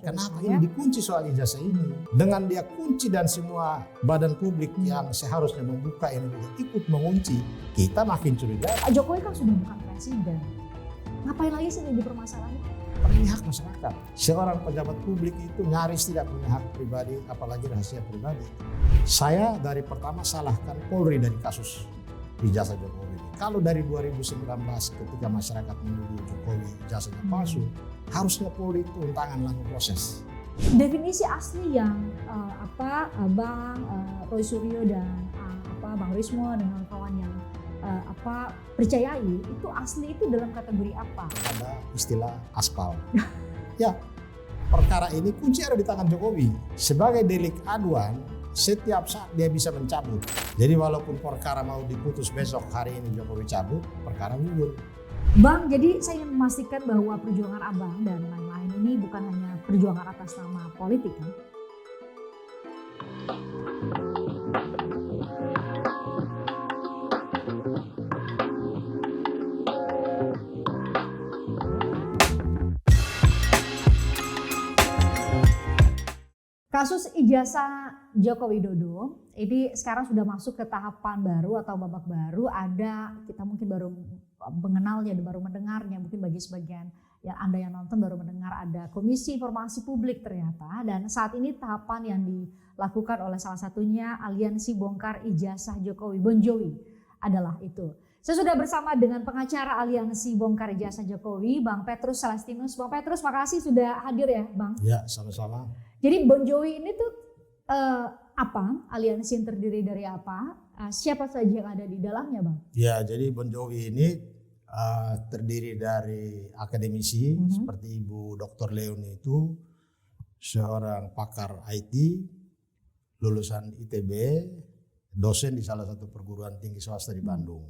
Kenapa ini dikunci soal ijazah ini? Dengan dia kunci dan semua badan publik yang seharusnya membuka ini juga ikut mengunci, kita makin curiga. Pak Jokowi kan sudah bukan presiden. Ngapain lagi sih ini dipermasalahkan? Ini hak masyarakat. Seorang pejabat publik itu nyaris tidak punya hak pribadi, apalagi rahasia pribadi. Saya dari pertama salahkan Polri dari kasus ijazah Jokowi. Kalau dari 2019 ketika masyarakat menuduh Jokowi ijazahnya palsu, harusnya Polri turun tangan langsung proses. Definisi asli yang Bang Roy Suryo dan Bang Rismo dengan kawan yang percayai itu asli itu dalam kategori apa? Ada istilah aspal. Ya, perkara ini kunci ada di tangan Jokowi. Sebagai delik aduan, setiap saat dia bisa mencabut. Jadi walaupun perkara mau diputus besok, hari ini Jokowi cabut, perkara gugur. Bang, jadi saya ingin memastikan bahwa perjuangan Abang dan lain-lain ini bukan hanya perjuangan atas nama politik kan? Kasus ijazah Joko Widodo ini sekarang sudah masuk ke tahapan baru atau babak baru. Ada kita mungkin baru mengenalnya, baru mendengarnya. Mungkin bagi sebagian yang Anda yang nonton baru mendengar ada Komisi Informasi Publik ternyata. Dan saat ini tahapan yang dilakukan oleh salah satunya Aliansi Bongkar Ijazah Jokowi, Bonjowi adalah itu. Saya sudah bersama dengan pengacara Aliansi Bongkar Ijazah Jokowi, Bang Petrus Celestinus. Bang Petrus, makasih sudah hadir ya, Bang. Ya, sama-sama. Jadi Bonjowi ini tuh apa? Aliansi yang terdiri dari apa? Siapa saja yang ada di dalamnya, Bang? Ya, jadi Bonjowi ini terdiri dari akademisi seperti Ibu Dr. Leoni itu seorang pakar IT, lulusan ITB, dosen di salah satu perguruan tinggi swasta di Bandung.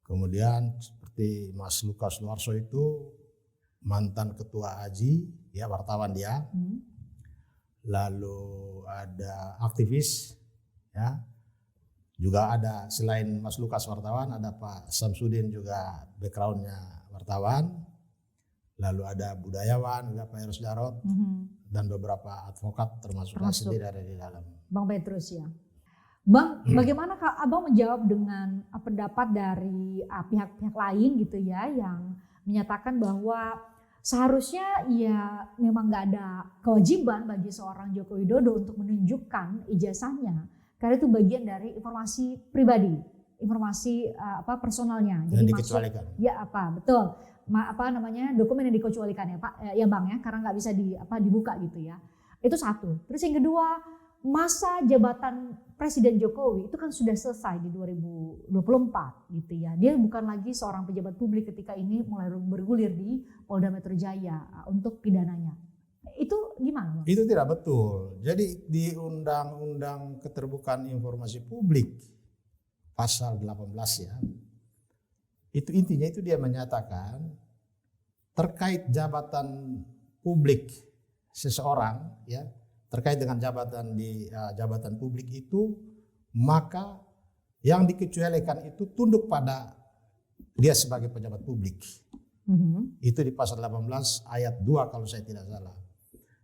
Kemudian seperti Mas Lukas Luarso itu mantan ketua AJI, ya wartawan dia. Lalu ada aktivis, ya. Juga ada selain Mas Lukas wartawan, ada Pak Samsudin juga backgroundnya wartawan. Lalu ada budayawan, juga Pak Eros Jarot, dan beberapa advokat termasuk saya sendiri ada di dalam. Bang Petrus ya. Bang, bagaimana Abang menjawab dengan pendapat dari pihak-pihak lain gitu ya yang menyatakan bahwa seharusnya ya memang nggak ada kewajiban bagi seorang Joko Widodo untuk menunjukkan ijazahnya karena itu bagian dari informasi pribadi, informasi personalnya. Jadi dikecualikan. Ya betul. Dokumen yang dikecualikan ya Pak, ya Bang ya, karena nggak bisa dibuka gitu ya. Itu satu. Terus yang kedua, masa jabatan Presiden Jokowi itu kan sudah selesai di 2024 gitu ya. Dia bukan lagi seorang pejabat publik ketika ini mulai bergulir di Polda Metro Jaya untuk pidananya. Itu gimana? Itu tidak betul. Jadi di Undang-Undang Keterbukaan Informasi Publik pasal 18 ya. Itu intinya itu dia menyatakan terkait jabatan publik seseorang ya. Terkait dengan jabatan di jabatan publik itu, maka yang dikecualikan itu tunduk pada dia sebagai pejabat publik. Itu di pasal 18 ayat 2 kalau saya tidak salah.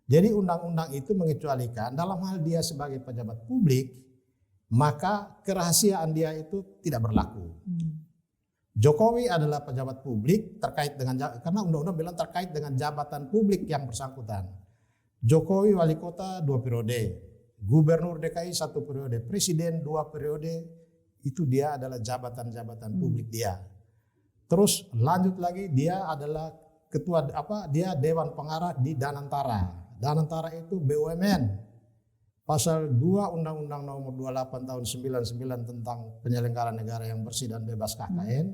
Jadi undang-undang itu mengecualikan dalam hal dia sebagai pejabat publik, maka kerahasiaan dia itu tidak berlaku. Jokowi adalah pejabat publik terkait dengan, karena undang-undang bilang terkait dengan jabatan publik yang bersangkutan. Jokowi wali kota 2 periode, gubernur DKI 1 periode, presiden 2 periode, itu dia adalah jabatan-jabatan publik dia. Terus lanjut lagi dia adalah ketua dia dewan pengarah di Danantara. Danantara itu BUMN. Pasal 2 Undang-Undang Nomor 28 tahun 99 tentang penyelenggaraan negara yang bersih dan bebas KKN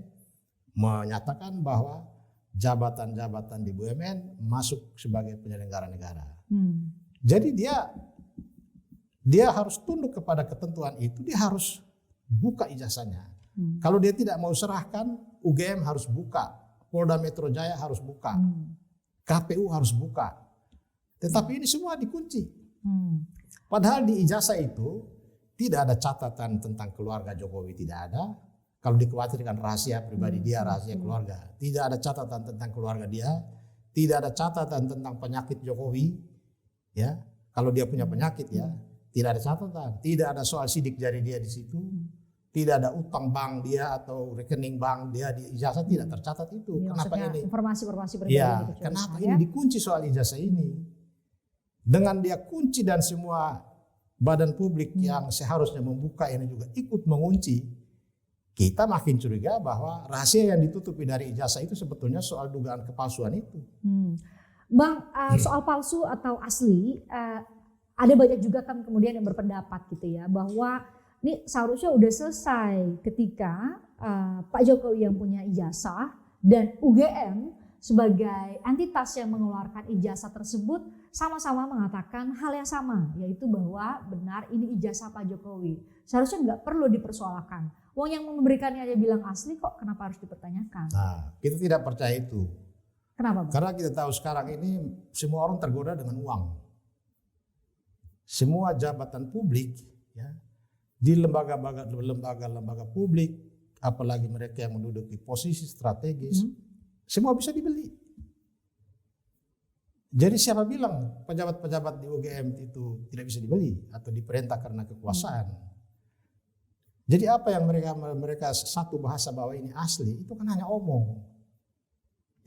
menyatakan bahwa jabatan-jabatan di BUMN masuk sebagai penyelenggara negara. Jadi dia harus tunduk kepada ketentuan itu, dia harus buka ijazahnya. Kalau dia tidak mau serahkan, UGM harus buka, Polda Metro Jaya harus buka, KPU harus buka. Tetapi ini semua dikunci. Padahal di ijazah itu tidak ada catatan tentang keluarga Jokowi, tidak ada. Kalau dikhawatirkan rahasia pribadi dia, rahasia keluarga, tidak ada catatan tentang keluarga dia, tidak ada catatan tentang penyakit Jokowi, ya. Kalau dia punya penyakit ya, tidak ada catatan, tidak ada soal sidik jari dia di situ, tidak ada utang bank dia atau rekening bank dia di ijazah, tidak tercatat itu. Jadi Kenapa maksudnya ini? informasi pribadi Ya, dikecualikan, kenapa ya? ini dikunci soal ijazah ini? Dengan dia kunci dan semua badan publik yang seharusnya membuka ini juga ikut mengunci, kita makin curiga bahwa rahasia yang ditutupi dari ijazah itu sebetulnya soal dugaan kepalsuan itu. Bang, soal palsu atau asli, ada banyak juga kan kemudian yang berpendapat gitu ya, bahwa ini seharusnya udah selesai ketika Pak Jokowi yang punya ijazah dan UGM sebagai entitas yang mengeluarkan ijazah tersebut sama-sama mengatakan hal yang sama, yaitu bahwa benar ini ijazah Pak Jokowi. Seharusnya nggak perlu dipersoalkan. Wong yang memberikannya aja bilang asli, kok kenapa harus dipertanyakan? Nah, kita tidak percaya itu. Kenapa, Bang? Karena kita tahu sekarang ini semua orang tergoda dengan uang. Semua jabatan publik ya, di lembaga-lembaga publik, apalagi mereka yang menduduki posisi strategis, semua bisa dibeli. Jadi siapa bilang pejabat-pejabat di UGM itu tidak bisa dibeli atau diperintah karena kekuasaan? Jadi apa yang mereka satu bahasa bahwa ini asli, itu kan hanya omong.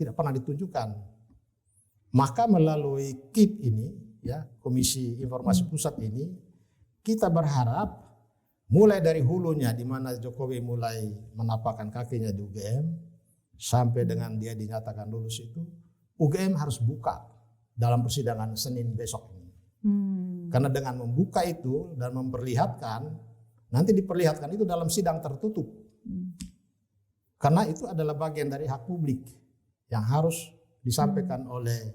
Tidak pernah ditunjukkan. Maka melalui KIP ini, ya, Komisi Informasi Pusat ini, kita berharap mulai dari hulunya di mana Jokowi mulai menapakkan kakinya di UGM sampai dengan dia dinyatakan lulus itu, UGM harus buka dalam persidangan Senin besok ini. Karena dengan membuka itu dan memperlihatkan, nanti diperlihatkan itu dalam sidang tertutup. Karena itu adalah bagian dari hak publik yang harus disampaikan oleh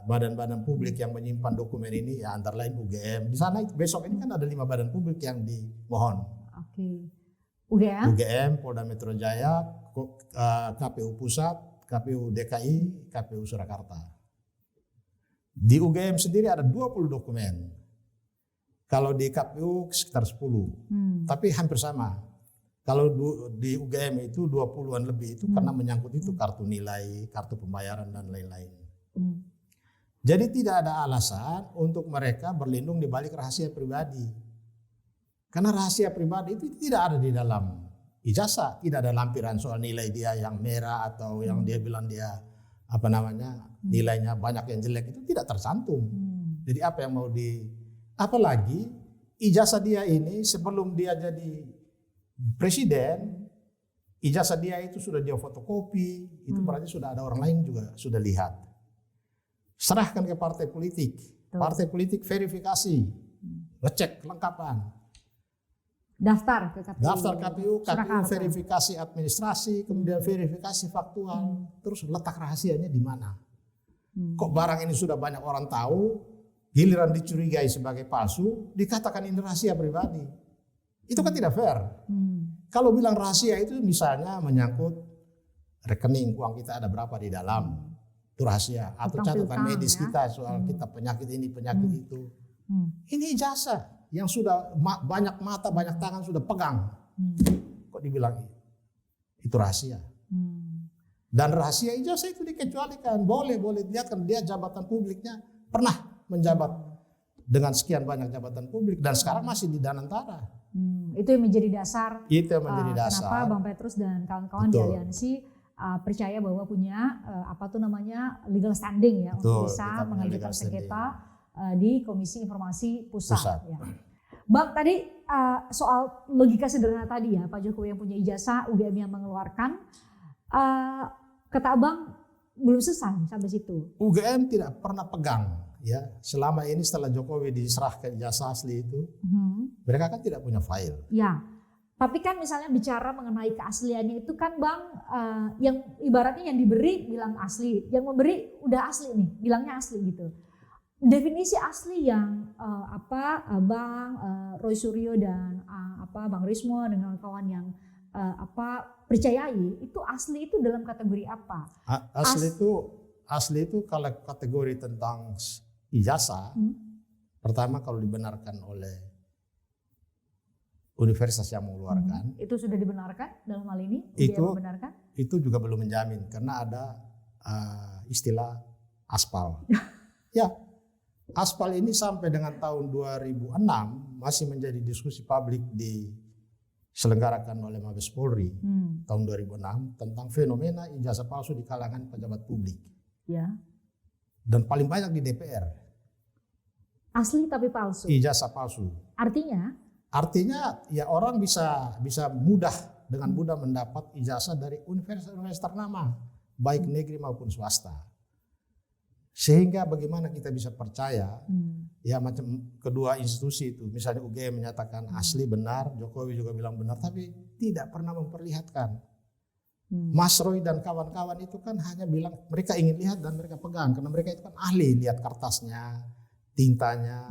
badan-badan publik yang menyimpan dokumen ini, ya antara lain UGM. Di sana besok ini kan ada 5 badan publik yang dimohon. Oke. UGM, Polda Metro Jaya, KPU Pusat, KPU DKI, KPU Surakarta. Di UGM sendiri ada 20 dokumen. Kalau di KPU sekitar 10. Tapi hampir sama. Kalau di UGM itu 20-an lebih itu karena menyangkut itu kartu nilai, kartu pembayaran dan lain-lain. Jadi tidak ada alasan untuk mereka berlindung di balik rahasia pribadi. Karena rahasia pribadi itu tidak ada di dalam ijazah, tidak ada lampiran soal nilai dia yang merah atau yang dia bilang dia nilainya banyak yang jelek, itu tidak tercantum. Jadi apa yang mau apalagi ijazah dia ini sebelum dia jadi presiden, ijazah dia itu sudah dia fotokopi, itu berarti sudah ada orang lain juga sudah lihat. Serahkan ke partai politik, partai politik verifikasi, ngecek kelengkapan. Daftar ke KPU. Daftar KPU Surakarta. Verifikasi administrasi, kemudian verifikasi faktual, terus letak rahasianya di mana. Kok barang ini sudah banyak orang tahu, giliran dicurigai sebagai palsu, dikatakan ini rahasia pribadi. Itu kan tidak fair. Kalau bilang rahasia itu misalnya menyangkut rekening uang kita ada berapa di dalam, itu rahasia. Atau catatan medis kita soal kita penyakit ini, penyakit itu. Ini ijazah yang sudah banyak mata, banyak tangan sudah pegang. Kok dibilang itu rahasia? Dan rahasia ijazah itu dikecualikan. Boleh dilihatkan dia jabatan publiknya pernah menjabat dengan sekian banyak jabatan publik dan sekarang masih di Danantara. Itu yang menjadi dasar. Itu yang menjadi dasar. Kenapa Bang Petrus dan kawan-kawan di Aliansi percaya bahwa punya legal standing ya untuk bisa mengajukan sengketa di Komisi Informasi Pusat. Ya. Bang, tadi soal logika sederhana tadi ya, Pak Jokowi yang punya ijazah, UGM yang mengeluarkan, kata Abang belum selesai sampai situ. UGM tidak pernah pegang. Ya, selama ini setelah Jokowi diserahkan ijazah asli itu, mereka kan tidak punya file. Ya, tapi kan misalnya bicara mengenai keasliannya itu kan Bang, yang ibaratnya yang diberi bilang asli, yang memberi udah asli nih, bilangnya asli gitu. Definisi asli yang Bang Roy Suryo dan Bang Rismo dengan kawan yang percayai itu asli itu dalam kategori apa? Asli itu kalau kategori tentang ijazah, pertama kalau dibenarkan oleh universitas yang mengeluarkan, itu sudah dibenarkan dalam hal ini? Itu juga belum menjamin karena ada istilah aspal. Ya, aspal ini sampai dengan tahun 2006 masih menjadi diskusi publik diselenggarakan oleh Mabes Polri tahun 2006 tentang fenomena ijazah palsu di kalangan pejabat publik. Ya. Dan paling banyak di DPR. Asli tapi palsu. Ijazah palsu. Artinya ya orang bisa dengan mudah mendapat ijazah dari universitas ternama, baik negeri maupun swasta. Sehingga bagaimana kita bisa percaya ya macam kedua institusi itu, misalnya UGM menyatakan asli benar, Jokowi juga bilang benar, tapi tidak pernah memperlihatkan. Mas Roy dan kawan-kawan itu kan hanya bilang mereka ingin lihat dan mereka pegang karena mereka itu kan ahli lihat kertasnya, tintanya,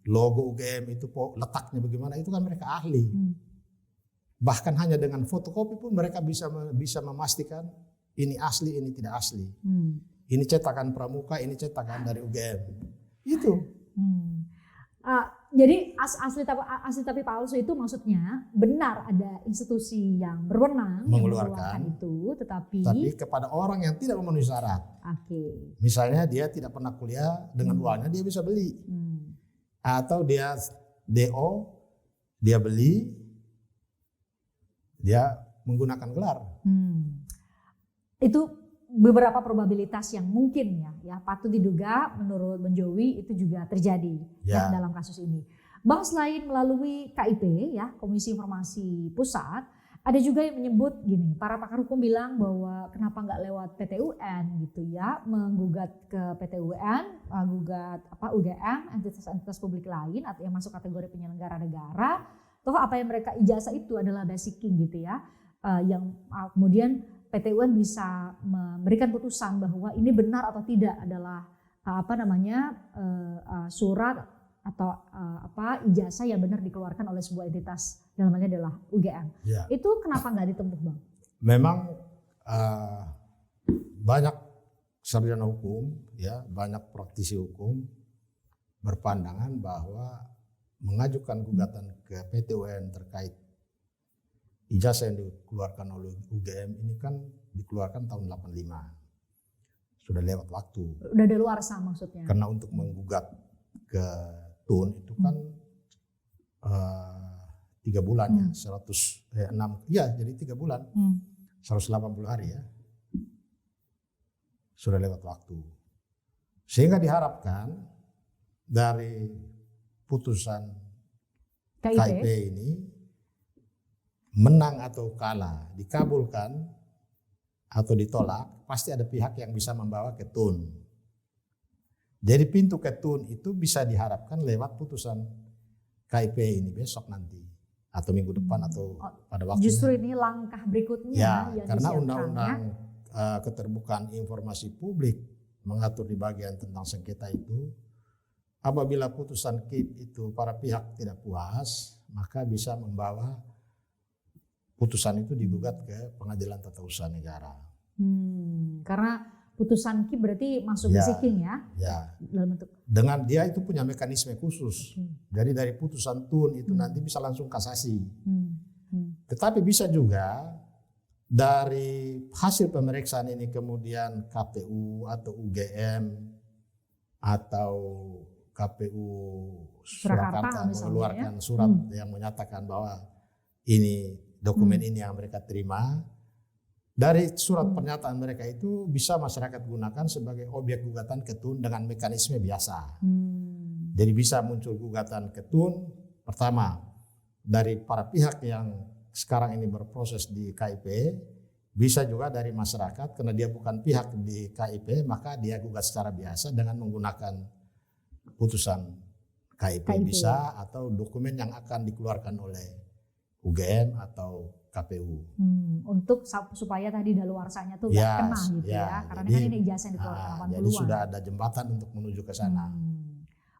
logo UGM itu letaknya bagaimana, itu kan mereka ahli. Bahkan hanya dengan fotokopi pun mereka bisa memastikan ini asli, ini tidak asli. Ini cetakan Pramuka, ini cetakan dari UGM. Itu. Jadi asli tapi palsu itu maksudnya benar ada institusi yang berwenang mengeluarkan itu, tetapi kepada orang yang tidak memenuhi syarat. Misalnya dia tidak pernah kuliah, dengan uangnya dia bisa beli. Atau dia DO, dia beli, dia menggunakan gelar. Itu beberapa probabilitas yang mungkin ya patut diduga menurut Bang Jowi itu juga terjadi dalam kasus ini. Bang, selain melalui KIP ya, Komisi Informasi Pusat, ada juga yang menyebut gini, para pakar hukum bilang bahwa kenapa nggak lewat PT UN gitu ya, menggugat ke PT UN, gugat UGM, entitas publik lain atau yang masuk kategori penyelenggara negara, toh apa yang mereka ijazah itu adalah basiking gitu ya, yang kemudian PT UN bisa memberikan putusan bahwa ini benar atau tidak adalah surat atau ijazah yang benar dikeluarkan oleh sebuah entitas, dalam hal ini adalah UGM. Ya. Itu kenapa nggak ditempuh, Bang? Memang banyak sarjana hukum, ya, banyak praktisi hukum berpandangan bahwa mengajukan gugatan ke PT UN terkait ijazah yang dikeluarkan oleh UGM ini kan dikeluarkan tahun 85. Sudah lewat waktu. Udah daluarsa maksudnya. Karena untuk menggugat ke TUN itu kan 3 bulan ya, 106, ya jadi 3 bulan. 180 hari ya. Sudah lewat waktu. Sehingga diharapkan dari putusan KIP ini menang atau kalah, dikabulkan atau ditolak, pasti ada pihak yang bisa membawa ke TUN. Jadi pintu ke TUN itu bisa diharapkan lewat putusan KIP ini besok nanti atau minggu depan atau pada waktunya. Justru ini langkah berikutnya ya, yang karena disiapkan, undang-undang keterbukaan informasi publik mengatur di bagian tentang sengketa itu, apabila putusan KIP itu para pihak tidak puas, maka bisa membawa putusan itu digugat ke Pengadilan Tata Usaha Negara. Karena putusan KIP berarti masuk basiking ya? Ya. Dalam bentuk. Dengan dia itu punya mekanisme khusus. Jadi dari putusan TUN itu nanti bisa langsung kasasi. Tetapi bisa juga dari hasil pemeriksaan ini kemudian KPU atau UGM atau KPU Surakarta mengeluarkan surat yang menyatakan bahwa ini dokumen ini yang mereka terima. Dari surat pernyataan mereka itu bisa masyarakat gunakan sebagai objek gugatan ke TUN dengan mekanisme biasa. Jadi bisa muncul gugatan ke TUN pertama dari para pihak yang sekarang ini berproses di KIP, bisa juga dari masyarakat karena dia bukan pihak di KIP, maka dia gugat secara biasa dengan menggunakan putusan KIP. Bisa atau dokumen yang akan dikeluarkan oleh UGM atau KPU. Untuk supaya tadi daluarsanya tuh nggak kena gitu ya. Karena jadi, kan ini ijazah yang dikeluarkan 80-an. Jadi sudah ada jembatan untuk menuju ke sana.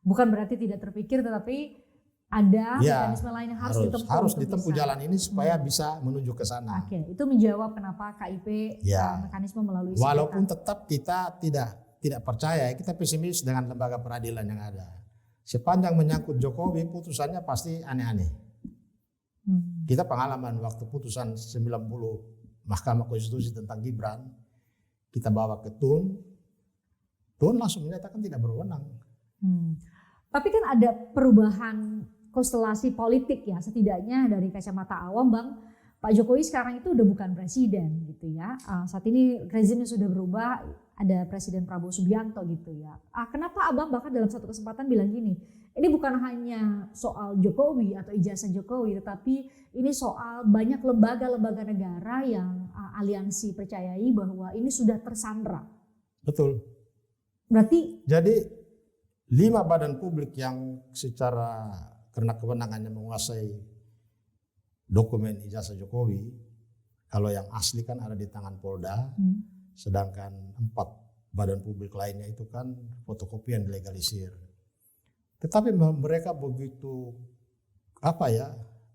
Bukan berarti tidak terpikir, tetapi ada mekanisme lain yang harus ditempuh. Harus ditempuh jalan ini supaya bisa menuju ke sana. Oke, itu menjawab kenapa KIP mekanisme melalui sengketa. Walaupun tetap kita tidak percaya, kita pesimis dengan lembaga peradilan yang ada. Sepanjang menyangkut Jokowi, putusannya pasti aneh-aneh. Kita pengalaman waktu putusan 90 Mahkamah Konstitusi tentang Gibran, kita bawa ke Tun langsung menyatakan tidak berwenang. Tapi kan ada perubahan konstelasi politik ya, setidaknya dari kacamata awam Bang, Pak Jokowi sekarang itu udah bukan presiden gitu ya. Saat ini rezimnya sudah berubah, ada Presiden Prabowo Subianto gitu ya. Kenapa Abang bahkan dalam satu kesempatan bilang gini, ini bukan hanya soal Jokowi atau ijazah Jokowi, tetapi ini soal banyak lembaga-lembaga negara yang aliansi percayai bahwa ini sudah tersandra. Betul. Berarti jadi 5 badan publik yang secara karena kewenangannya menguasai dokumen ijazah Jokowi, kalau yang asli kan ada di tangan Polda, sedangkan 4 badan publik lainnya itu kan fotokopian dilegalisir. Tetapi mereka begitu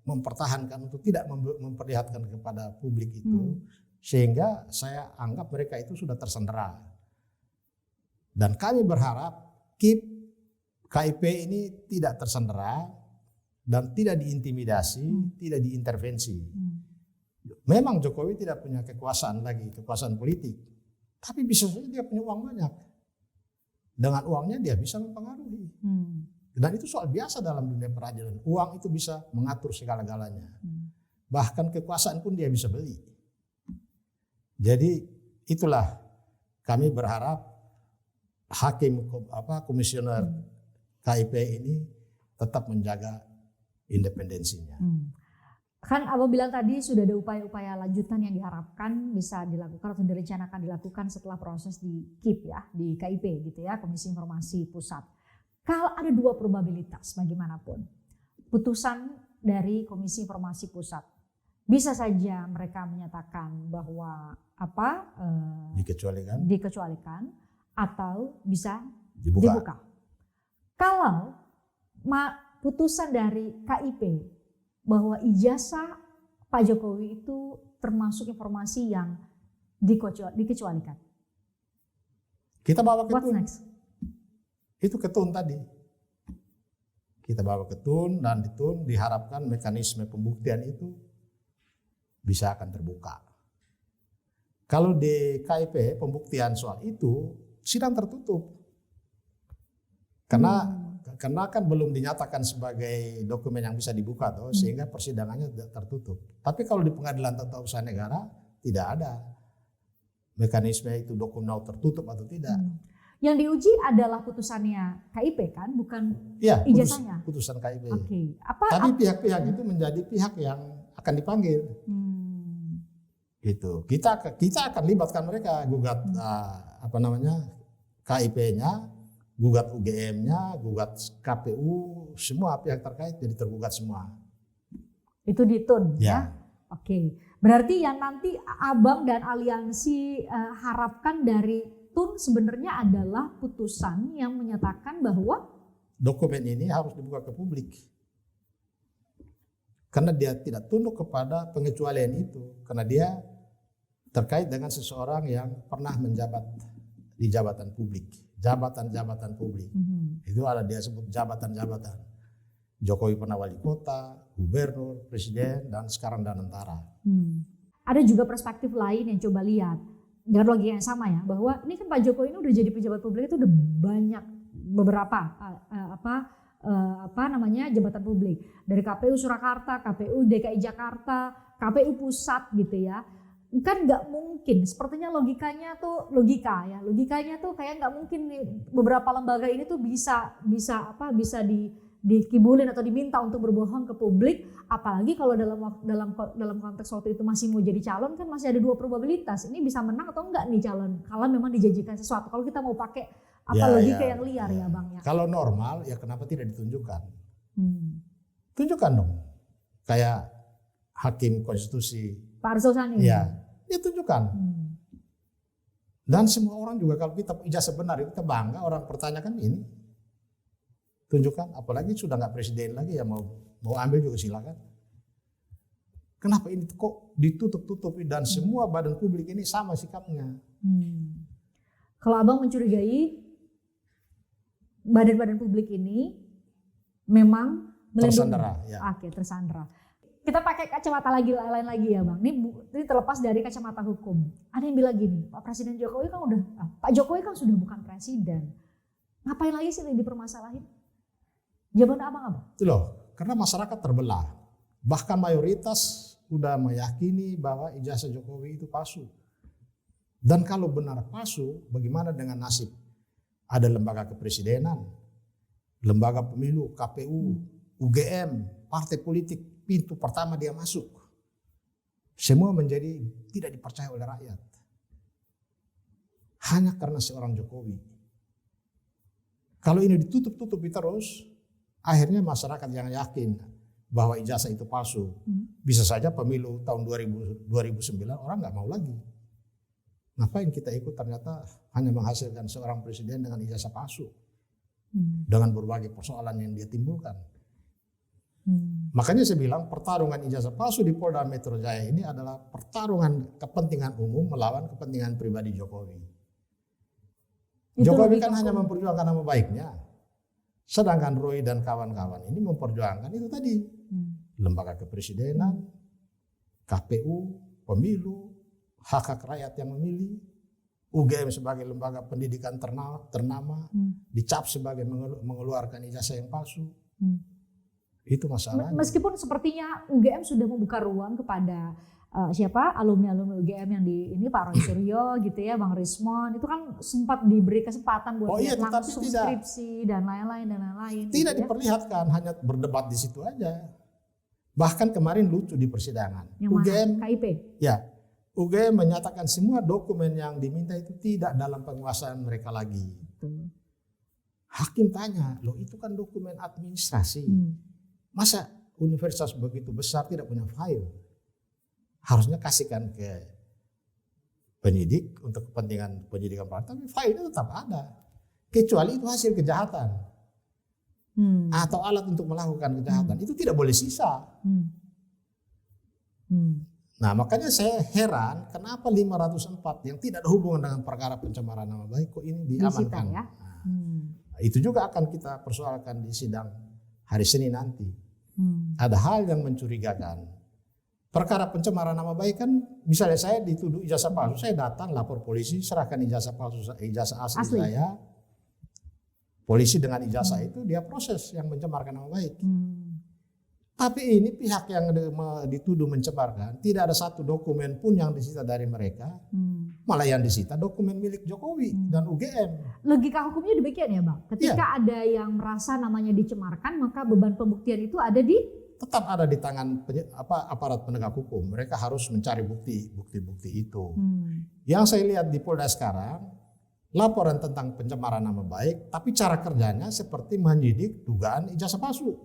mempertahankan untuk tidak memperlihatkan kepada publik itu, sehingga saya anggap mereka itu sudah tersandera. Dan kami berharap KIP ini tidak tersandera dan tidak diintimidasi, tidak diintervensi. Memang Jokowi tidak punya kekuasaan politik, tapi bisa saja dia punya uang banyak. Dengan uangnya dia bisa mempengaruhi. Dan itu soal biasa dalam dunia peradilan. Uang itu bisa mengatur segala-galanya. Bahkan kekuasaan pun dia bisa beli. Jadi itulah kami berharap komisioner KIP ini tetap menjaga independensinya. Kan Abang bilang tadi sudah ada upaya-upaya lanjutan yang diharapkan bisa dilakukan atau direncanakan dilakukan setelah proses di KIP ya, di KIP gitu ya, Komisi Informasi Pusat. Kalau ada 2 probabilitas bagaimanapun, putusan dari Komisi Informasi Pusat bisa saja mereka menyatakan bahwa dikecualikan atau bisa dibuka. Kalau putusan dari KIP bahwa ijazah Pak Jokowi itu termasuk informasi yang dikecualikan. Kita bawa ke What's Tun. next? Itu ke Tun tadi. Kita bawa ke Tun dan di Tun diharapkan mekanisme pembuktian itu bisa akan terbuka. Kalau di KIP pembuktian soal itu sidang tertutup. Karena kan belum dinyatakan sebagai dokumen yang bisa dibuka sehingga persidangannya tertutup. Tapi kalau di Pengadilan Tata Usaha Negara tidak ada mekanisme itu dokumen tertutup atau tidak. Yang diuji adalah putusannya KIP kan, bukan ijazahnya. Putusan KIP. Okay. Tapi pihak-pihak itu menjadi pihak yang akan dipanggil. Gitu. Kita akan libatkan mereka gugat KIP-nya, gugat UGM-nya, gugat KPU, semua pihak terkait jadi tergugat semua. Itu di Tun ya. Oke. Berarti yang nanti Abang dan aliansi harapkan dari Tun sebenarnya adalah putusan yang menyatakan bahwa dokumen ini harus dibuka ke publik. Karena dia tidak tunduk kepada pengecualian itu, karena dia terkait dengan seseorang yang pernah menjabat di jabatan publik. Jabatan-jabatan publik. Itu ada dia sebut jabatan-jabatan. Jokowi pernah wali kota, gubernur, presiden, dan sekarang danantara. Ada juga perspektif lain yang coba lihat dengan logika yang sama ya, bahwa ini kan Pak Jokowi ini udah jadi pejabat publik itu udah banyak beberapa jabatan publik dari KPU Surakarta, KPU DKI Jakarta, KPU Pusat gitu ya. Kan nggak mungkin, sepertinya logikanya tuh kayak nggak mungkin nih, beberapa lembaga ini tuh bisa dikibulin atau diminta untuk berbohong ke publik, apalagi kalau dalam konteks waktu itu masih mau jadi calon kan masih ada 2 probabilitas, ini bisa menang atau enggak nih calon kalau memang dijanjikan sesuatu. Kalau kita mau pakai logika yang liar ya Bang ya. Kalau normal ya kenapa tidak ditunjukkan? Tunjukkan dong, kayak hakim konstitusi Pak Arsul Sani. Ya, dia tunjukkan. Dan semua orang juga kalau kita ijazah benar kita bangga, orang pertanyakan ini. Tunjukkan, apalagi sudah nggak presiden lagi ya mau ambil juga silakan. Kenapa ini kok ditutup-tutupi dan semua badan publik ini sama sikapnya? Kalau Abang mencurigai badan-badan publik ini memang tersandera, ya. Oke, tersandera. Kita pakai kacamata lain lagi ya Bang. Ini terlepas dari kacamata hukum. Ada yang bilang gini, Pak Jokowi kan sudah bukan presiden. Ngapain lagi sih dipermasalahin? Jawaban abang apa? Itu loh, karena masyarakat terbelah. Bahkan mayoritas sudah meyakini bahwa ijazah Jokowi itu palsu. Dan kalau benar palsu, bagaimana dengan nasib? Ada lembaga kepresidenan, lembaga pemilu, KPU, UGM, partai politik, pintu pertama dia masuk. Semua menjadi tidak dipercaya oleh rakyat. Hanya karena seorang Jokowi. Kalau ini ditutup-tutupi terus, akhirnya masyarakat yang yakin bahwa ijazah itu palsu. Bisa saja pemilu tahun 2009 orang nggak mau lagi. Ngapain kita ikut, ternyata hanya menghasilkan seorang presiden dengan ijazah palsu. Dengan berbagai persoalan yang dia timbulkan. Makanya saya bilang pertarungan ijazah palsu di Polda Metro Jaya ini adalah pertarungan kepentingan umum melawan kepentingan pribadi Jokowi. Jokowi kan hanya memperjuangkan nama baiknya. Sedangkan Roy dan kawan-kawan ini memperjuangkan itu tadi. Lembaga kepresidenan, KPU, pemilu, hak-hak rakyat yang memilih, UGM sebagai lembaga pendidikan ternama, dicap sebagai mengeluarkan ijazah yang palsu. Itu masalahnya. Meskipun sepertinya UGM sudah membuka ruang kepada alumni-alumni UGM yang di ini Pak Roy Suryo gitu ya, Bang Rismon, itu kan sempat diberi kesempatan buat langsung skripsi dan lain-lain. Tidak gitu diperlihatkan, hanya berdebat di situ aja. Bahkan kemarin lucu di persidangan. Yang UGM, mana? KIP? Ya, UGM menyatakan semua dokumen yang diminta itu tidak dalam penguasaan mereka lagi. Hakim tanya, loh itu kan dokumen administrasi. Masa universitas begitu besar tidak punya file? Harusnya kasihkan ke penyidik untuk kepentingan penyidikan perkara, tapi file-nya tetap ada. Kecuali itu hasil kejahatan. Atau alat untuk melakukan kejahatan. Itu tidak boleh sisa. Nah makanya saya heran kenapa 504 yang tidak ada hubungan dengan perkara pencemaran nama baik kok ini diamankan. Ya? Nah, itu juga akan kita persoalkan di sidang hari Senin nanti. Ada hal yang mencurigakan. Perkara pencemaran nama baik kan, misalnya saya dituduh ijazah palsu, saya datang lapor polisi, serahkan ijazah palsu, ijazah asli saya. Polisi dengan ijazah itu dia proses yang mencemarkan nama baik. Tapi ini pihak yang dituduh mencemarkan, tidak ada satu dokumen pun yang disita dari mereka. Malah yang disita dokumen milik Jokowi dan UGM. Logika hukumnya demikian ya Bang? Ketika ada yang merasa namanya dicemarkan, maka beban pembuktian itu ada tetap ada di tangan aparat penegak hukum. Mereka harus mencari bukti-bukti itu. Yang saya lihat di Polda sekarang, laporan tentang pencemaran nama baik, tapi cara kerjanya seperti menyidik dugaan ijazah palsu.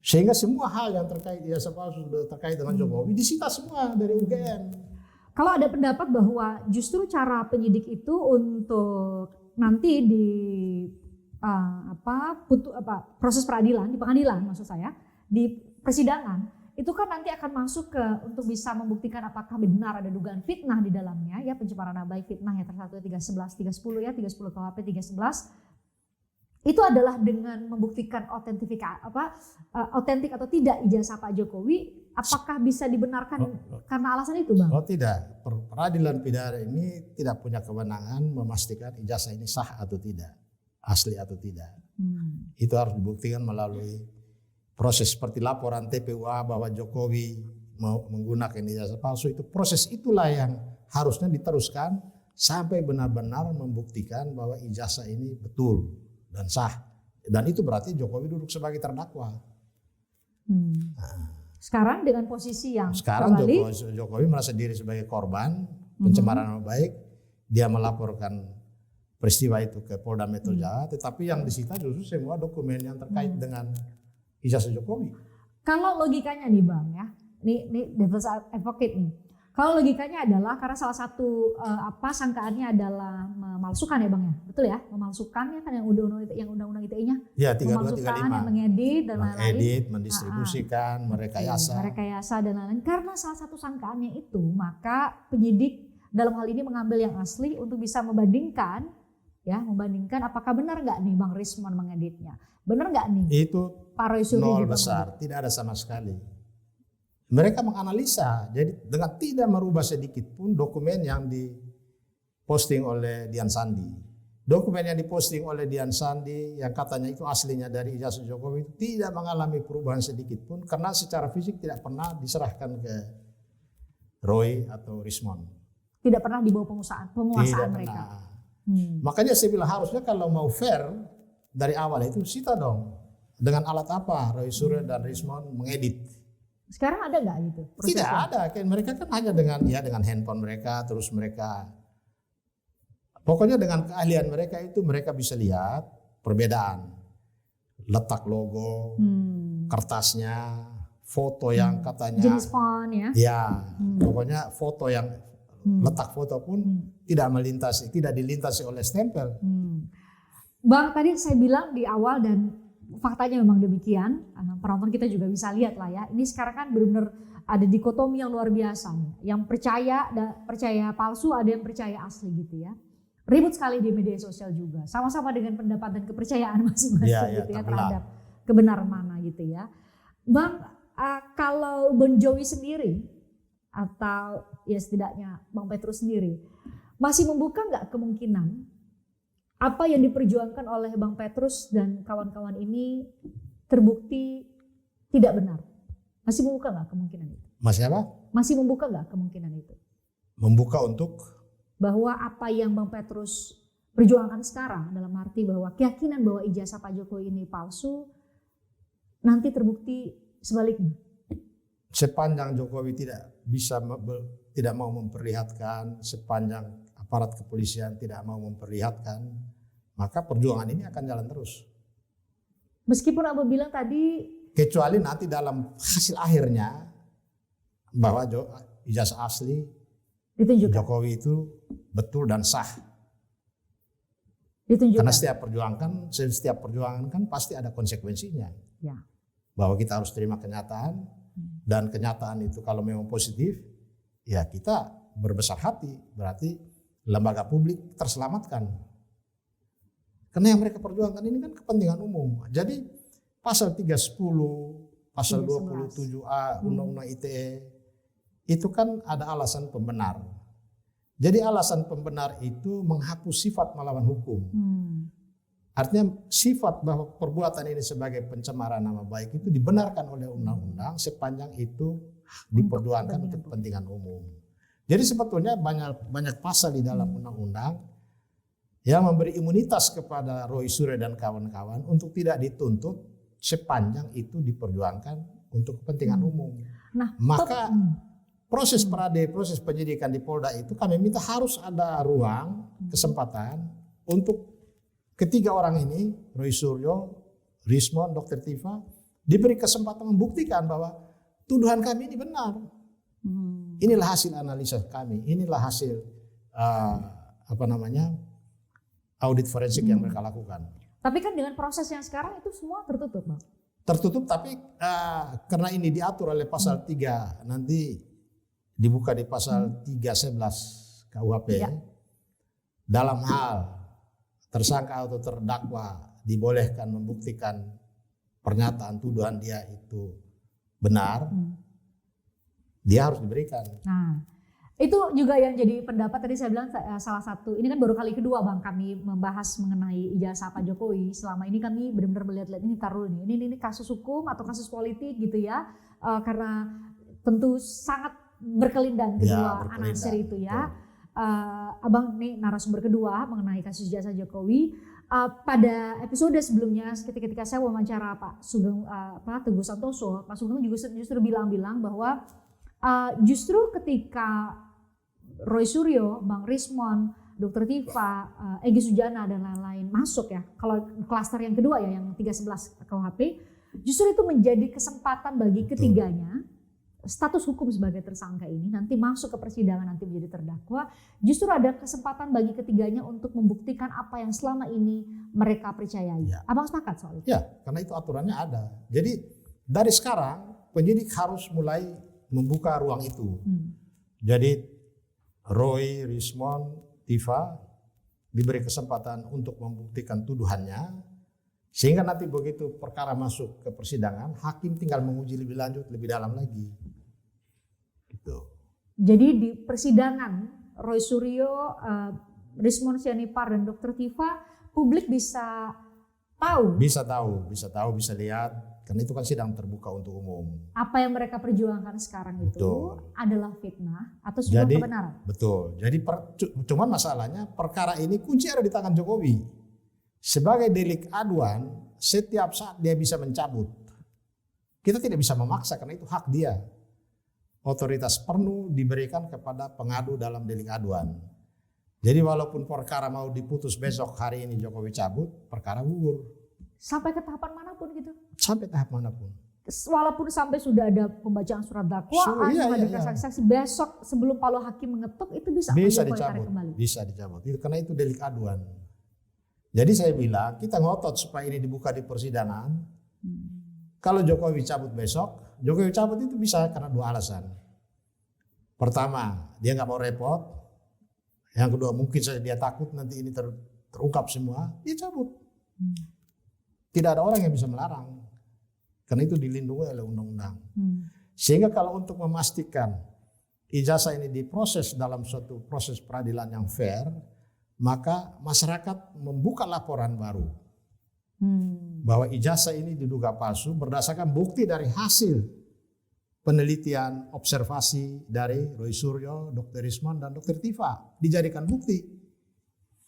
Sehingga semua hal yang terkait ijazah palsu terkait dengan Jokowi disita semua dari UGM. Kalau ada pendapat bahwa justru cara penyidik itu untuk nanti di proses peradilan, di pengadilan maksud saya, di persidangan itu kan nanti akan masuk ke untuk bisa membuktikan apakah benar ada dugaan fitnah di dalamnya ya, pencemaran nama baik fitnah ya, tersatu 310 KUHP 311 itu adalah dengan membuktikan otentik atau tidak ijazah Pak Jokowi, apakah bisa dibenarkan karena alasan itu Bang? Oh tidak, peradilan pidana ini tidak punya kewenangan memastikan ijazah ini sah atau tidak, asli atau tidak. Itu harus dibuktikan melalui proses seperti laporan TPUA bahwa Jokowi menggunakan ijazah palsu. Itu proses itulah yang harusnya diteruskan sampai benar-benar membuktikan bahwa ijazah ini betul dan sah. Dan itu berarti Jokowi duduk sebagai terdakwa. Sekarang dengan posisi yang sekarang Jokowi merasa diri sebagai korban pencemaran nama baik. Dia melaporkan peristiwa itu ke Polda Metro Jaya, tetapi yang disita justru semua dokumen yang terkait dengan ijazah Jokowi. Kalau logikanya nih Bang ya, ini devil's advocate nih. Kalau logikanya adalah karena salah satu sangkaannya adalah memalsukan ya Bang ya, betul ya? Memalsukan ya kan yang undang-undang ITE-nya. Ya 3235. Memalsukan, yang mengedit dan lain-lain. Mengedit, mendistribusikan, merekayasa. Merekayasa dan lain-lain. Karena salah satu sangkaannya itu, maka penyidik dalam hal ini mengambil yang asli untuk bisa membandingkan apakah benar nggak nih Bang Rismon mengeditnya, benar nggak nih itu Pak Roy Suryo nol besar, tidak ada sama sekali. Mereka menganalisa, jadi dengan tidak merubah sedikit pun dokumen yang diposting oleh Dian Sandi. Dokumen yang diposting oleh Dian Sandi yang katanya itu aslinya dari ijazah Jokowi itu tidak mengalami perubahan sedikit pun karena secara fisik tidak pernah diserahkan ke Roy atau Rismon. Tidak pernah dibawa penguasaan Tidak mereka. pernah. Makanya saya bilang harusnya kalau mau fair dari awal itu sita dong. Dengan alat apa Roy Suryo dan Rismon mengedit? Sekarang ada nggak gitu? Tidak prosesnya? ada, kan mereka kan hanya dengan handphone mereka, terus mereka pokoknya dengan keahlian mereka itu mereka bisa lihat perbedaan letak logo, kertasnya, foto yang katanya Jenis font ya? ya, pokoknya foto yang letak foto pun tidak dilintasi oleh stempel. Bang, tadi saya bilang di awal dan faktanya memang demikian, penonton kita juga bisa lihat lah ya. Ini sekarang kan benar-benar ada dikotomi yang luar biasa nih. Yang percaya palsu, ada yang percaya asli gitu ya. Ribut sekali di media sosial juga. Sama-sama dengan pendapat dan kepercayaan masing-masing gitu ya terhadap kebenaran mana gitu ya. Bang, kalau Bon Jovi sendiri atau ya setidaknya Bang Petrus sendiri masih membuka nggak kemungkinan apa yang diperjuangkan oleh Bang Petrus dan kawan-kawan ini terbukti tidak benar? Masih membuka nggak kemungkinan itu? Masih apa? Masih membuka nggak kemungkinan itu? Membuka untuk? Bahwa apa yang Bang Petrus perjuangkan sekarang dalam arti bahwa keyakinan bahwa ijazah Pak Jokowi ini palsu nanti terbukti sebaliknya. Sepanjang Jokowi tidak mau memperlihatkan, sepanjang aparat kepolisian tidak mau memperlihatkan, maka perjuangan ini akan jalan terus. Meskipun Abang bilang tadi, kecuali nanti dalam hasil akhirnya bahwa ijazah asli ditunjukkan. Jokowi itu betul dan sah. Ditunjukkan. Karena setiap perjuangan kan pasti ada konsekuensinya. Ya. Bahwa kita harus terima kenyataan dan kenyataan itu kalau memang positif, ya kita berbesar hati, berarti lembaga publik terselamatkan. Karena yang mereka perjuangkan ini kan kepentingan umum. Jadi pasal 310, pasal 27A Undang-Undang ITE itu kan ada alasan pembenar. Jadi alasan pembenar itu menghapus sifat melawan hukum. Artinya sifat bahwa perbuatan ini sebagai pencemaran nama baik itu dibenarkan oleh undang-undang sepanjang itu diperjuangkan untuk kepentingan umum. Jadi sebetulnya banyak pasal di dalam undang-undang yang memberi imunitas kepada Roy Suryo dan kawan-kawan untuk tidak dituntut sepanjang itu diperjuangkan untuk kepentingan umum. Nah, maka proses penyidikan di Polda itu kami minta harus ada ruang, kesempatan untuk ketiga orang ini, Roy Suryo, Rismon, Dr. Tifa, diberi kesempatan membuktikan bahwa tuduhan kami ini benar. Inilah hasil analisa kami, inilah hasil audit forensik yang mereka lakukan. Tapi kan dengan proses yang sekarang itu semua tertutup, Bang. Tertutup, tapi karena ini diatur oleh pasal 3, nanti dibuka di pasal 311 KUHP. Ya. Dalam hal tersangka atau terdakwa dibolehkan membuktikan pernyataan tuduhan dia itu benar, dia harus diberikan. Nah, itu juga yang jadi pendapat tadi saya bilang salah satu, ini kan baru kali kedua Bang kami membahas mengenai ijazah Pak Jokowi. Selama ini kami benar-benar melihat ini taruh ini kasus hukum atau kasus politik gitu ya, karena tentu sangat berkelindan kedua anasir itu ya. Abang nih narasumber kedua mengenai kasus ijazah Jokowi. Pada episode sebelumnya ketika saya wawancara Pak Sugeng Teguh Santoso, Pak Sugeng justru bilang bahwa justru ketika Roy Suryo, Bang Rismon, Dr. Tifa, Egy Sujana dan lain-lain masuk ya. Kalau klaster yang kedua ya yang 311 KUHP, justru itu menjadi kesempatan bagi ketiganya status hukum sebagai tersangka ini nanti masuk ke persidangan nanti menjadi terdakwa, justru ada kesempatan bagi ketiganya untuk membuktikan apa yang selama ini mereka percayai. Ya. Abang sepakat soal itu? Ya, karena itu aturannya ada. Jadi dari sekarang penyidik harus mulai membuka ruang itu. Jadi Roy, Rismon, Tifa diberi kesempatan untuk membuktikan tuduhannya, sehingga nanti begitu perkara masuk ke persidangan, hakim tinggal menguji lebih lanjut, lebih dalam lagi. Tuh. Jadi di persidangan Roy Suryo, Rismon Sianipar dan Dr. Tifa, publik bisa tahu bisa lihat, karena itu kan sidang terbuka untuk umum. apa yang mereka perjuangkan sekarang itu Betul. adalah fitnah atau sebuah kebenaran. Betul. Jadi cuman masalahnya perkara ini kunci ada di tangan Jokowi. Sebagai delik aduan, setiap saat dia bisa mencabut. Kita tidak bisa memaksa karena itu hak dia. Otoritas penuh diberikan kepada pengadu dalam delik aduan. Jadi walaupun perkara mau diputus besok, hari ini Jokowi cabut, perkara gugur. Sampai ke tahapan manapun gitu. Sampai tahap manapun. Walaupun sampai sudah ada pembacaan surat dakwaan, menghadirkan saksi-saksi, besok sebelum Palu Hakim mengetuk itu bisa dicabut kembali. Bisa dicabut. Itu karena itu delik aduan. Jadi saya bilang kita ngotot supaya ini dibuka di persidangan. Kalau Jokowi cabut besok, Jokowi cabut itu bisa karena dua alasan. Pertama, dia nggak mau repot. Yang kedua, mungkin saja dia takut nanti ini terungkap semua, dia cabut. Tidak ada orang yang bisa melarang. Karena itu dilindungi oleh undang-undang. Sehingga kalau untuk memastikan ijazah ini diproses dalam suatu proses peradilan yang fair, maka masyarakat membuka laporan baru. Bahwa ijazah ini diduga palsu berdasarkan bukti dari hasil penelitian observasi dari Roy Suryo, Dr. Rismon, dan Dr. Tifa. Dijadikan bukti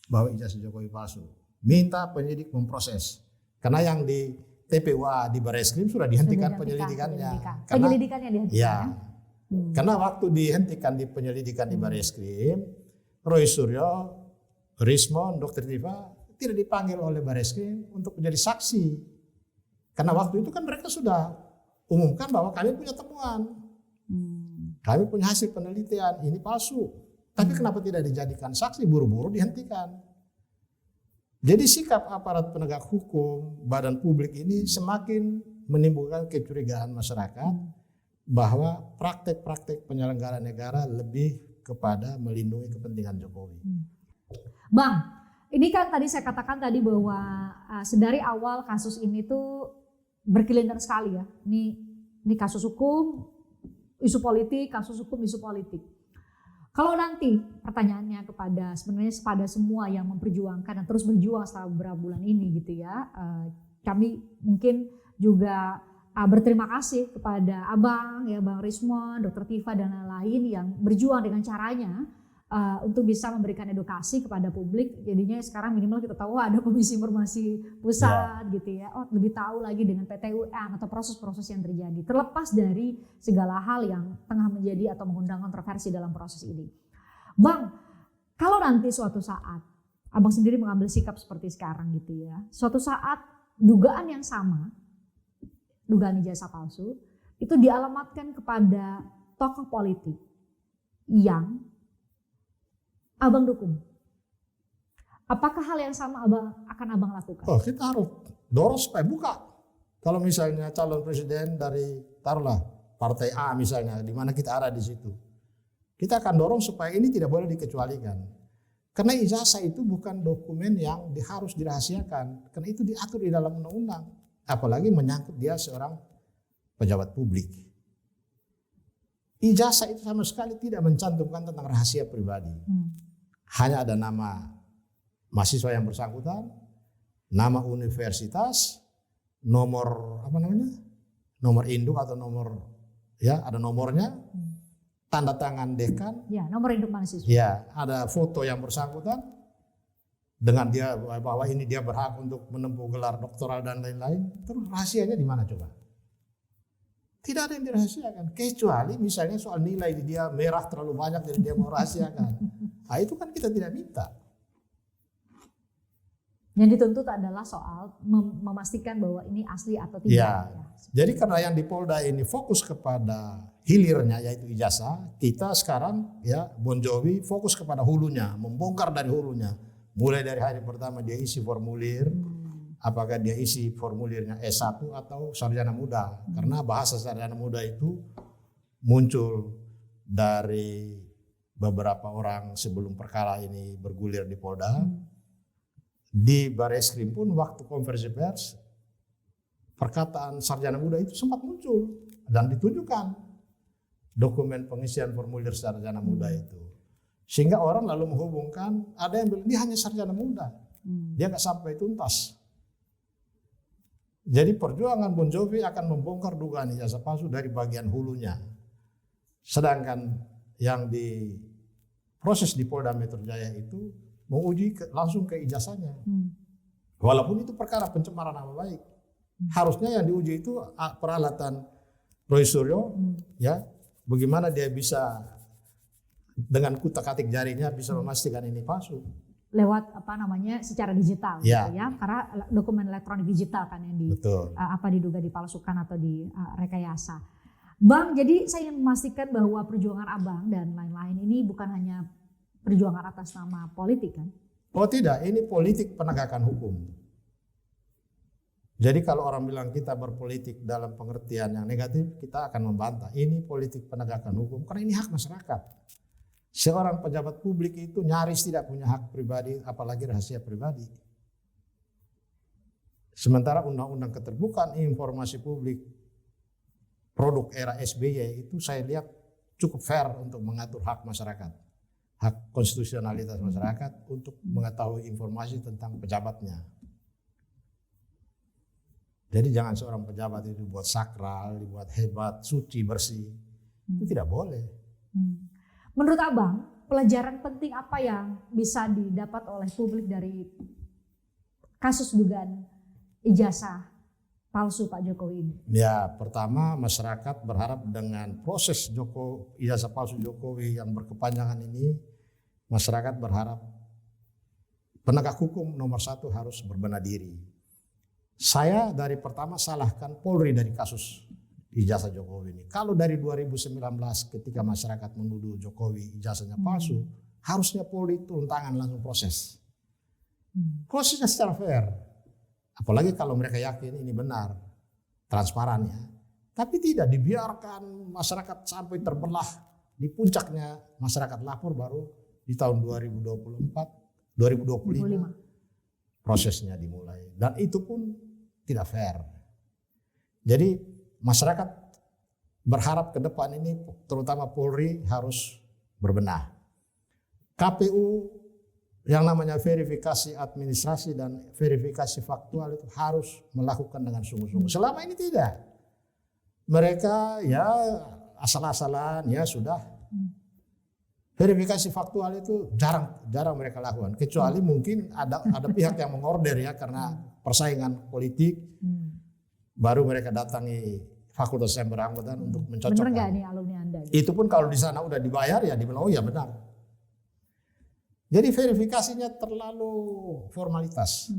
bahwa ijazah Jokowi palsu. Minta penyidik memproses. Karena yang di TPUA di Barreskrim sudah dihentikan penyelidikannya. Penyelidikannya dihentikan. Ya. Karena waktu dihentikan di penyelidikan di Barreskrim, Roy Suryo, Rismon, Dr. Tifa tidak dipanggil oleh Barreskrim untuk menjadi saksi. Karena waktu itu kan mereka sudah umumkan bahwa kami punya temuan. Kami punya hasil penelitian, ini palsu. Tapi kenapa tidak dijadikan saksi, buru-buru dihentikan. Jadi sikap aparat penegak hukum, badan publik ini semakin menimbulkan kecurigaan masyarakat bahwa praktek-praktek penyelenggara negara lebih kepada melindungi kepentingan Jokowi. Bang, ini kan tadi saya katakan tadi bahwa sedari awal kasus ini tuh berkelindan sekali ya. Ini kasus hukum, isu politik, kasus hukum, isu politik. Kalau nanti pertanyaannya kepada semua yang memperjuangkan dan terus berjuang selama beberapa bulan ini gitu ya. Kami mungkin juga berterima kasih kepada Abang, ya Bang Rismon, Dr. Tifa dan lain-lain yang berjuang dengan caranya untuk bisa memberikan edukasi kepada publik. Jadinya sekarang minimal kita tahu ada Komisi Informasi Pusat gitu ya. Oh, lebih tahu lagi dengan PT-UN atau proses-proses yang terjadi. Terlepas dari segala hal yang tengah menjadi atau mengundang kontroversi dalam proses ini. Bang, kalau nanti suatu saat Abang sendiri mengambil sikap seperti sekarang gitu ya. Suatu saat dugaan yang sama, dugaan ijazah palsu, itu dialamatkan kepada tokoh politik yang Abang dukung. Apakah hal yang sama akan Abang lakukan? Oh, kita harus dorong supaya buka. Kalau misalnya calon presiden dari taruhlah partai A misalnya, di mana kita ada di situ, kita akan dorong supaya ini tidak boleh dikecualikan. Karena ijazah itu bukan dokumen yang harus dirahasiakan, karena itu diatur di dalam undang-undang. Apalagi menyangkut dia seorang pejabat publik. Ijazah itu sama sekali tidak mencantumkan tentang rahasia pribadi. Hanya ada nama mahasiswa yang bersangkutan, nama universitas, nomor nomor induk atau nomor ada nomornya, tanda tangan dekan, nomor induk mahasiswa. Ada foto yang bersangkutan dengan dia bahwa ini dia berhak untuk menempuh gelar doktoral dan lain-lain. Terus rahasianya di mana coba? Tidak ada yang dirahasiakan, kecuali misalnya soal nilai dia merah terlalu banyak jadi dia mau rahasiakan. Nah, itu kan kita tidak minta. Yang dituntut adalah soal memastikan bahwa ini asli atau tidak. Jadi karena yang di Polda ini fokus kepada hilirnya yaitu ijazah, kita sekarang Bon Jovi fokus kepada hulunya, membongkar dari hulunya. Mulai dari hari pertama dia isi formulir, apakah dia isi formulirnya S1 atau sarjana muda. Karena bahasa sarjana muda itu muncul dari beberapa orang sebelum perkara ini bergulir di Polda. Di Barreskrim pun waktu konferensi pers, perkataan sarjana muda itu sempat muncul dan ditunjukkan. dokumen pengisian formulir sarjana muda itu. Sehingga orang lalu menghubungkan, ada yang bilang dia hanya sarjana muda, dia nggak sampai tuntas. Jadi perjuangan Bon Jovi akan membongkar dugaan ijazah palsu dari bagian hulunya. Sedangkan yang di proses di Polda Metro Jaya itu menguji langsung ke ijazahnya. Walaupun itu perkara pencemaran nama baik. Harusnya yang diuji itu peralatan Roy Suryo, ya, bagaimana dia bisa dengan kutak-katik jarinya bisa memastikan ini palsu. Lewat secara digital ya. Gitu ya, karena dokumen elektronik digital kan yang diduga dipalsukan atau direkayasa. Bang, jadi saya ingin memastikan bahwa perjuangan Abang dan lain-lain ini bukan hanya perjuangan atas nama politik kan? Oh tidak, ini politik penegakan hukum. Jadi kalau orang bilang kita berpolitik dalam pengertian yang negatif, kita akan membantah. Ini politik penegakan hukum karena ini hak masyarakat. Seorang pejabat publik itu nyaris tidak punya hak pribadi, apalagi rahasia pribadi. Sementara Undang-Undang Keterbukaan Informasi Publik produk era SBY itu saya lihat cukup fair untuk mengatur hak masyarakat, hak konstitusionalitas masyarakat untuk mengetahui informasi tentang pejabatnya. Jadi jangan seorang pejabat itu dibuat sakral, dibuat hebat, suci, bersih. Itu tidak boleh. Menurut Abang, pelajaran penting apa yang bisa didapat oleh publik dari kasus dugaan ijazah palsu Pak Jokowi ini? Ya, pertama masyarakat berharap dengan proses ijazah palsu Jokowi yang berkepanjangan ini, masyarakat berharap penegak hukum nomor 1 harus berbenah diri. Saya dari pertama salahkan Polri dari kasus ijazah Jokowi ini. Kalau dari 2019 ketika masyarakat menuduh Jokowi ijazahnya palsu, harusnya Polri turun tangan langsung proses. Prosesnya secara fair. Apalagi kalau mereka yakin ini benar, transparan ya. Tapi tidak dibiarkan masyarakat sampai terbelah. Di puncaknya masyarakat lapor baru di tahun 2025 prosesnya dimulai. Dan itu pun tidak fair. Jadi masyarakat berharap ke depan ini terutama Polri harus berbenah. KPU yang namanya verifikasi administrasi dan verifikasi faktual itu harus melakukan dengan sungguh-sungguh. Selama ini tidak. Mereka ya asal-asalan ya sudah. Verifikasi faktual itu jarang mereka lakukan. Kecuali mungkin ada pihak yang mengorder ya karena persaingan politik. Baru mereka datangi fakultas yang beranggotaan untuk mencocokkan. Benar nggak nih alumni Anda? Itu pun kalau di sana udah dibayar ya dibilang oh ya benar. Jadi verifikasinya terlalu formalitas.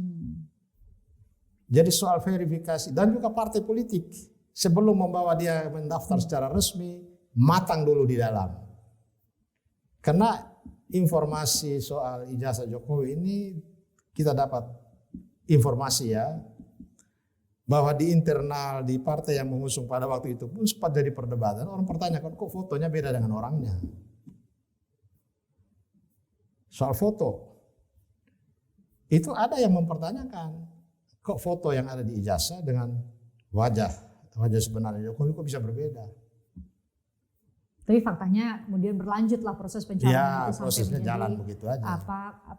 Jadi soal verifikasi dan juga partai politik sebelum membawa dia mendaftar secara resmi matang dulu di dalam. Karena informasi soal ijazah Jokowi ini kita dapat informasi ya bahwa di internal di partai yang mengusung pada waktu itu pun sempat jadi perdebatan. Orang pertanyakan kok fotonya beda dengan orangnya. Soal foto itu ada yang mempertanyakan kok foto yang ada di ijazah dengan wajah sebenarnya Jokowi kok bisa berbeda. Tapi faktanya kemudian berlanjutlah proses pencalonan ya, itu prosesnya sampai jalan begitu aja.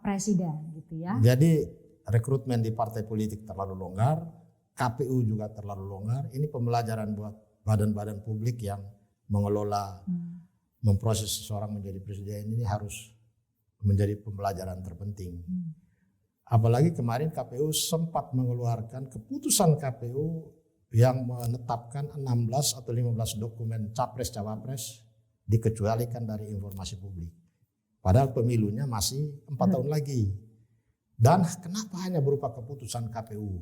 Presiden gitu ya. Jadi rekrutmen di partai politik terlalu longgar, KPU juga terlalu longgar. Ini pembelajaran buat badan-badan publik yang mengelola, memproses seseorang menjadi presiden ini harus menjadi pembelajaran terpenting. Apalagi kemarin KPU sempat mengeluarkan keputusan KPU yang menetapkan 16 atau 15 dokumen capres-cawapres dikecualikan dari informasi publik. Padahal pemilunya masih 4 tahun lagi. Dan kenapa hanya berupa keputusan KPU?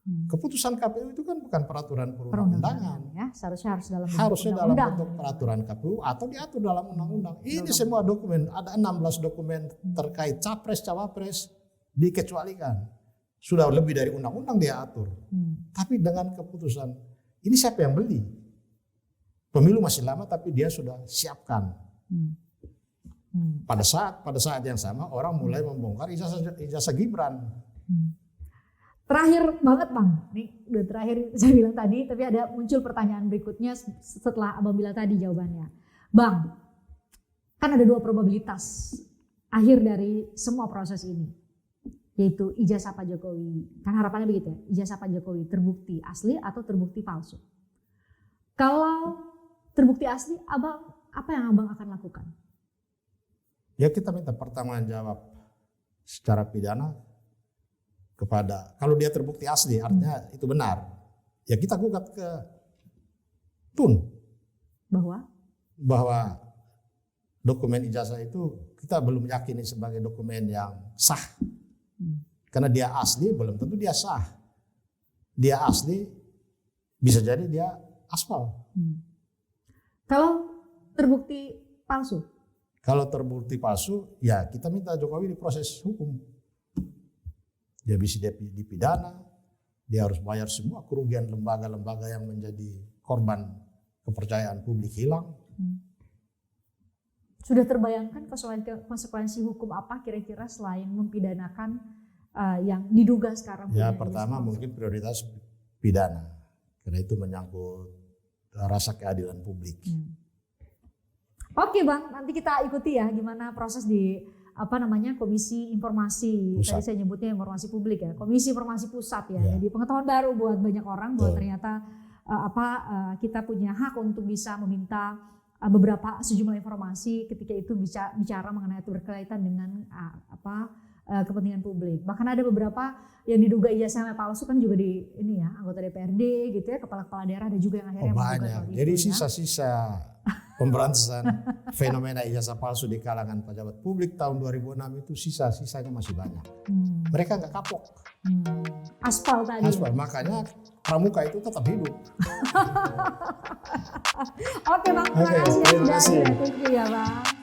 Keputusan KPU itu kan bukan peraturan perundang-undangan. Ya, seharusnya harusnya dalam bentuk peraturan KPU atau diatur dalam undang-undang. Ini semua dokumen, ada 16 dokumen terkait capres-cawapres dikecualikan. Sudah lebih dari undang-undang dia atur. Tapi dengan keputusan, ini siapa yang beli? Pemilu masih lama tapi dia sudah siapkan. Pada saat yang sama orang mulai membongkar ijazah Gibran. Terakhir banget Bang, nih udah terakhir saya bilang tadi, tapi ada muncul pertanyaan berikutnya setelah Abang bilang tadi jawabannya. Bang, kan ada 2 probabilitas akhir dari semua proses ini, yaitu ijazah Pak Jokowi. Kan harapannya begitu ya, ijazah Pak Jokowi terbukti asli atau terbukti palsu. Kalau terbukti asli, abang apa yang abang akan lakukan? Ya kita minta pertanggungjawab secara pidana kepada, kalau dia terbukti asli artinya itu benar, ya kita gugat ke TUN bahwa dokumen ijazah itu kita belum yakini sebagai dokumen yang sah. Karena dia asli belum tentu dia sah. Dia asli bisa jadi dia aspal. Kalau terbukti palsu? Kalau terbukti palsu, ya kita minta Jokowi diproses hukum. Dia bisa dipidana, dia harus bayar semua kerugian lembaga-lembaga yang menjadi korban kepercayaan publik hilang. Sudah terbayangkan konsekuensi hukum apa kira-kira selain mempidanakan yang diduga sekarang? Ya pertama mungkin prioritas pidana, karena itu menyangkut rasa keadilan publik. Oke Bang, nanti kita ikuti ya gimana proses di Komisi Informasi Pusat. Tadi saya nyebutnya informasi publik ya, Komisi Informasi Pusat ya. Jadi pengetahuan baru buat banyak orang bahwa ternyata kita punya hak untuk bisa meminta sejumlah informasi ketika itu bicara mengenai berkaitan dengan kepentingan publik. Bahkan ada beberapa yang diduga ijazahnya palsu kan juga di anggota DPRD gitu ya, kepala-kepala daerah ada juga yang akhirnya banyak. Jadi sisa-sisa pemberantasan fenomena ijazah palsu di kalangan pejabat publik tahun 2006 itu sisa-sisanya masih banyak. Mereka nggak kapok. Aspal tadi. Aspal, makanya pramuka itu tetap hidup. Oke Bang, terima kasih. Thank you ya Bang.